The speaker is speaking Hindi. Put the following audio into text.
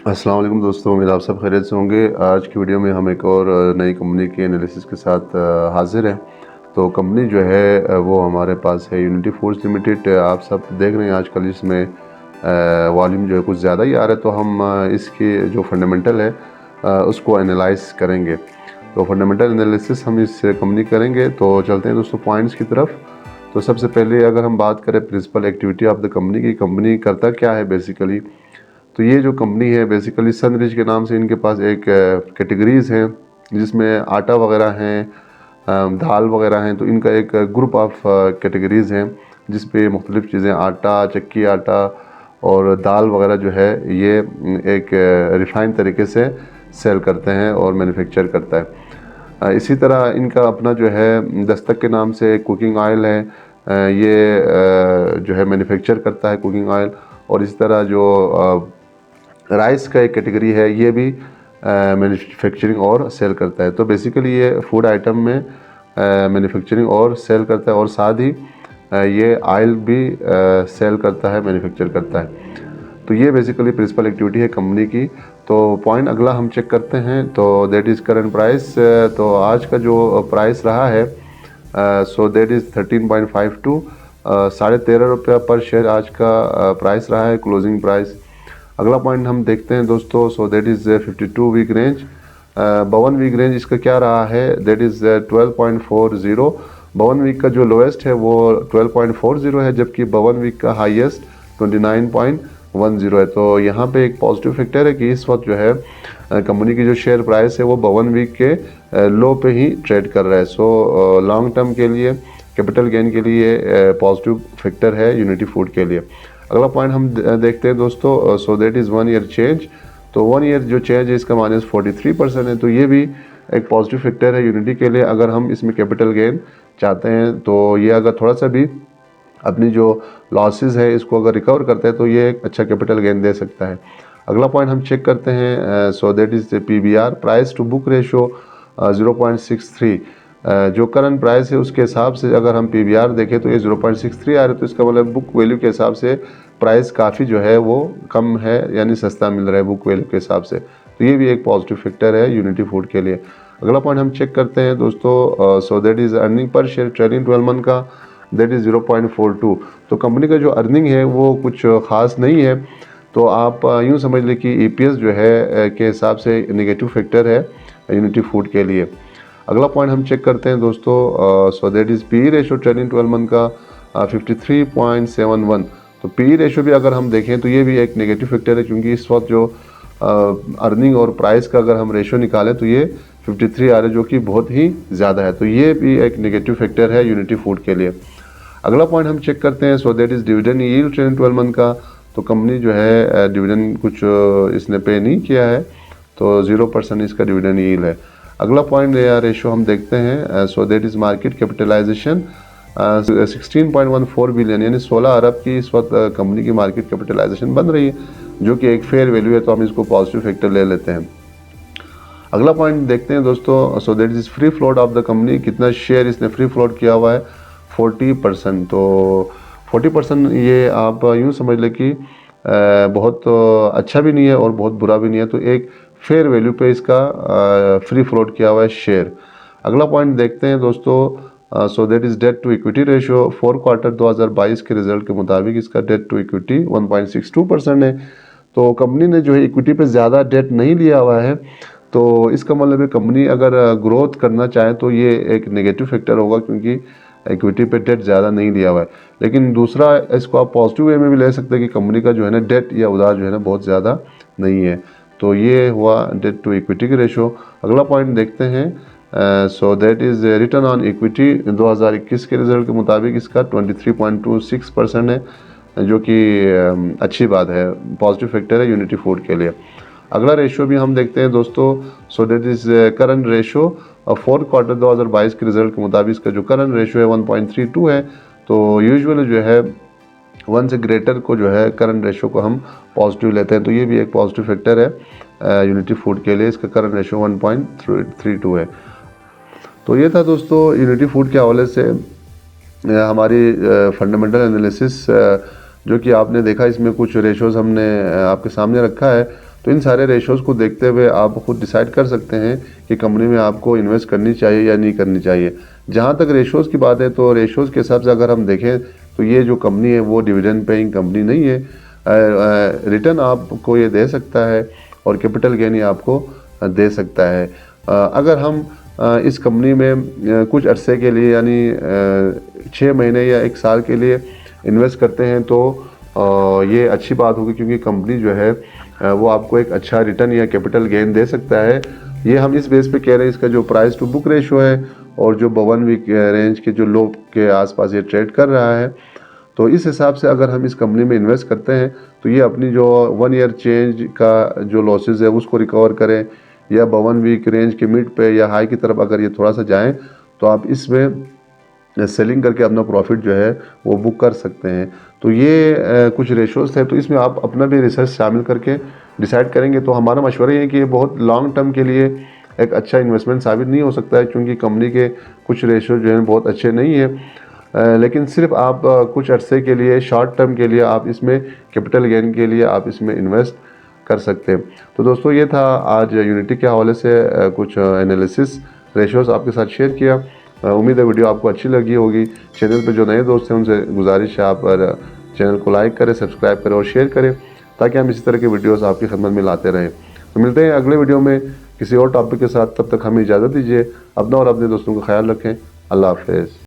अस्सलाम वालेकुम दोस्तों, उम्मीद आप सब खैरियत से होंगे। आज की वीडियो में हम एक और नई कंपनी के एनालिसिस के साथ हाजिर हैं। तो कंपनी जो है वो हमारे पास है यूनिटी फूड्स लिमिटेड। आप सब देख रहे हैं आजकल इसमें वॉल्यूम जो है कुछ ज़्यादा ही आ रहा है, तो हम इसके जो फंडामेंटल है उसको एनालाइज करेंगे। तो फंडामेंटल एनालिसिस हम इस कंपनी करेंगे। तो चलते हैं दोस्तों पॉइंट्स की तरफ। तो सबसे पहले अगर हम बात करें principal activity of the company की, कंपनी करता क्या है बेसिकली। तो ये जो कंपनी है बेसिकली सनरिच के नाम से इनके पास एक कैटेगरीज़ हैं जिसमें आटा वगैरह हैं, दाल वगैरह हैं। तो इनका एक ग्रुप ऑफ कैटेगरीज़ हैं जिस पे मुख्तलिफ़ चीज़ें आटा, चक्की आटा और दाल वगैरह जो है ये एक रिफ़ाइन तरीके से सेल करते हैं और मैन्युफैक्चर करता है। इसी तरह इनका अपना जो है दस्तक के नाम से कुकिंग ऑयल है, ये जो है मैन्युफैक्चर करता है कुकिंग ऑयल। और इसी तरह जो राइस का एक कैटेगरी है, ये भी मैन्युफैक्चरिंग और सेल करता है। तो बेसिकली ये फूड आइटम में मैन्युफैक्चरिंग और सेल करता है और साथ ही ये ऑयल भी सेल करता है, मैन्युफैक्चर करता है। तो ये बेसिकली प्रिंसिपल एक्टिविटी है कंपनी की। तो पॉइंट अगला हम चेक करते हैं, तो दैट इज़ करंट प्राइस। तो आज का जो प्राइस रहा है सो दैट इज़ 13.52, 13.5 रुपया पर शेयर आज का प्राइस रहा है, क्लोजिंग प्राइस। अगला पॉइंट हम देखते हैं दोस्तों, so that is 52 week range. 52 week range इसका क्या रहा है, दैट इज़ 12.40। 52 वीक का जो लोएस्ट है वो 12.40 है, जबकि 52 वीक का हाईएस्ट 29.10 है। तो यहाँ पे एक पॉजिटिव फैक्टर है कि इस वक्त जो है कंपनी की जो शेयर प्राइस है वो 52 वीक के लो पे ही ट्रेड कर रहा है। सो लॉन्ग टर्म के लिए, कैपिटल गेन के लिए पॉजिटिव फैक्टर है यूनिटी फूड के लिए। अगला पॉइंट हम देखते हैं दोस्तों, so that is 1 year change. तो 1 ईयर जो चेंज है इसका -43% है। तो ये भी एक पॉजिटिव फैक्टर है यूनिटी के लिए। अगर हम इसमें कैपिटल गेन चाहते हैं तो ये अगर थोड़ा सा भी अपनी जो लॉसेस है इसको अगर रिकवर करते हैं तो ये एक अच्छा कैपिटल गेन दे सकता है। अगला पॉइंट हम चेक करते हैं, so that is PBR, price to book ratio 0.63। जो करंट प्राइस है उसके हिसाब से अगर हम PBR देखें तो ये 0.63 आ रहा है। तो इसका मतलब बुक वैल्यू के हिसाब से प्राइस काफ़ी जो है वो कम है, यानी सस्ता मिल रहा है बुक वैल्यू के हिसाब से। तो ये भी एक पॉजिटिव फैक्टर है यूनिटी फूड के लिए। अगला पॉइंट हम चेक करते हैं दोस्तों, so that is earning per share trailing 12 month का, दैट इज़ 0.42। तो कंपनी का जो अर्निंग है वो कुछ ख़ास नहीं है। तो आप यूँ समझ लें कि EPS जो है के हिसाब से नेगेटिव फैक्टर है यूनिटी फूड के लिए। अगला पॉइंट हम चेक करते हैं दोस्तों, so that is PE ratio trailing 12 month का 53.71। तो PE रेशो भी अगर हम देखें तो ये भी एक नेगेटिव फैक्टर है, क्योंकि इस वक्त जो अर्निंग और प्राइस का अगर हम रेशो निकालें तो ये 53 आ रहा है, जो कि बहुत ही ज़्यादा है। तो ये भी एक नेगेटिव फैक्टर है यूनिटी फूड के लिए। अगला पॉइंट हम चेक करते हैं, so that is dividend yield trailing 12 month का। तो कंपनी जो है डिविडेंड कुछ इसने पे नहीं किया है, तो 0% इसका डिविडेंड यील्ड है। अगला पॉइंट या रेशो हम देखते हैं, so that is market capitalisation 16.14 billion, यानी 16 अरब की इस वक्त कंपनी की मार्केट कैपिटलाइजेशन बन रही है, जो कि एक फेयर वैल्यू है। तो हम इसको पॉजिटिव फैक्टर ले लेते हैं। अगला पॉइंट देखते हैं दोस्तों, so that is free float of the company. कितना शेयर इसने फ्री फ्लोट किया हुआ है, 40%। तो 40% ये आप यूँ समझ लें कि बहुत अच्छा भी नहीं है और बहुत बुरा भी नहीं है। तो एक फेयर वैल्यू पे इसका फ्री फ्लोट किया हुआ है शेयर। अगला पॉइंट देखते हैं दोस्तों, so that is debt to equity ratio. 4 quarter 2022 के रिजल्ट के मुताबिक इसका डेट टू इक्विटी 1.62% है। तो कंपनी ने जो है इक्विटी पे ज़्यादा डेट नहीं लिया हुआ है। तो इसका मतलब है कंपनी अगर ग्रोथ करना चाहे तो ये एक नेगेटिव फैक्टर होगा, क्योंकि इक्विटी पे डेट ज़्यादा नहीं लिया हुआ है। लेकिन दूसरा इसको आप पॉजिटिव वे में भी ले सकते हैं कि कंपनी का जो है ना डेट या उधार जो है ना बहुत ज़्यादा नहीं है। तो ये हुआ डेट टू इक्विटी की रेशो। अगला पॉइंट देखते हैं, so that is return on equity 2021 के रिजल्ट के मुताबिक इसका 23.26% है, जो कि अच्छी बात है, पॉजिटिव फैक्टर है यूनिटी फूड के लिए। अगला रेशो भी हम देखते हैं दोस्तों, so that is current ratio. 4 quarter 2022 के रिजल्ट के मुताबिक इसका जो करंट रेशो है 1.32 है। तो यूजुअली जो है 1 से ग्रेटर को जो है करंट रेशो को हम पॉजिटिव लेते हैं। तो ये भी एक पॉजिटिव फैक्टर है यूनिटी फूड के लिए। इसका करंट रेशो 1.32 है। तो ये था दोस्तों यूनिटी फूड के हवाले से हमारी फंडामेंटल एनालिसिस, जो कि आपने देखा इसमें कुछ रेशोज़ हमने आपके सामने रखा है। तो इन सारे रेशोज़ को देखते हुए आप खुद डिसाइड कर सकते हैं कि कंपनी में आपको इन्वेस्ट करनी चाहिए या नहीं करनी चाहिए। जहाँ तक रेशोज़ की बात है तो रेशोज़ के हिसाब से अगर हम देखें तो ये जो कंपनी है वो डिविडेंड पेइंग कंपनी नहीं है। रिटर्न आपको ये दे सकता है और कैपिटल गेन ये आपको दे सकता है। अगर हम इस कंपनी में कुछ अरसे के लिए यानी 6 महीने या 1 साल के लिए इन्वेस्ट करते हैं तो ये अच्छी बात होगी, क्योंकि कंपनी जो है वो आपको एक अच्छा रिटर्न या कैपिटल गेन दे सकता है। ये हम इस बेस पे कह रहे हैं, इसका जो प्राइस टू बुक रेशो है और जो 52 वीक रेंज के जो लो के आसपास ये ट्रेड कर रहा है, तो इस हिसाब से अगर हम इस कंपनी में इन्वेस्ट करते हैं तो ये अपनी जो 1 ईयर चेंज का जो लॉसेस है उसको रिकवर करें, या 52 वीक रेंज के मिड पे या हाई की तरफ अगर ये थोड़ा सा जाएं तो आप इसमें सेलिंग करके अपना प्रॉफिट जो है वो बुक कर सकते हैं। तो ये कुछ रेशोज़ थे, तो इसमें आप अपना भी रिसर्च शामिल करके डिसाइड करेंगे। तो हमारा मशवरा ये है कि ये बहुत लॉन्ग टर्म के लिए एक अच्छा इन्वेस्टमेंट साबित नहीं हो सकता है, क्योंकि कंपनी के कुछ रेशो जो हैं बहुत अच्छे नहीं है। लेकिन सिर्फ आप कुछ अरसे के लिए, शॉर्ट टर्म के लिए आप इसमें कैपिटल गेन के लिए आप इसमें इन्वेस्ट कर सकते हैं। तो दोस्तों ये था आज यूनिटी के हवाले से कुछ एनालिसिस रेशोज़ आपके साथ शेयर किया। उम्मीद है वीडियो आपको अच्छी लगी होगी। चैनल पे जो नए दोस्त हैं उनसे गुजारिश है आप चैनल को लाइक करें, सब्सक्राइब करें और शेयर करें, ताकि हम इसी तरह के वीडियोस आपकी खिदमत में लाते रहें। तो मिलते हैं अगले वीडियो में किसी और टॉपिक के साथ। तब तक हमें इजाज़त दीजिए। अपना और अपने दोस्तों का ख्याल रखें। अल्लाह हाफ़िज़।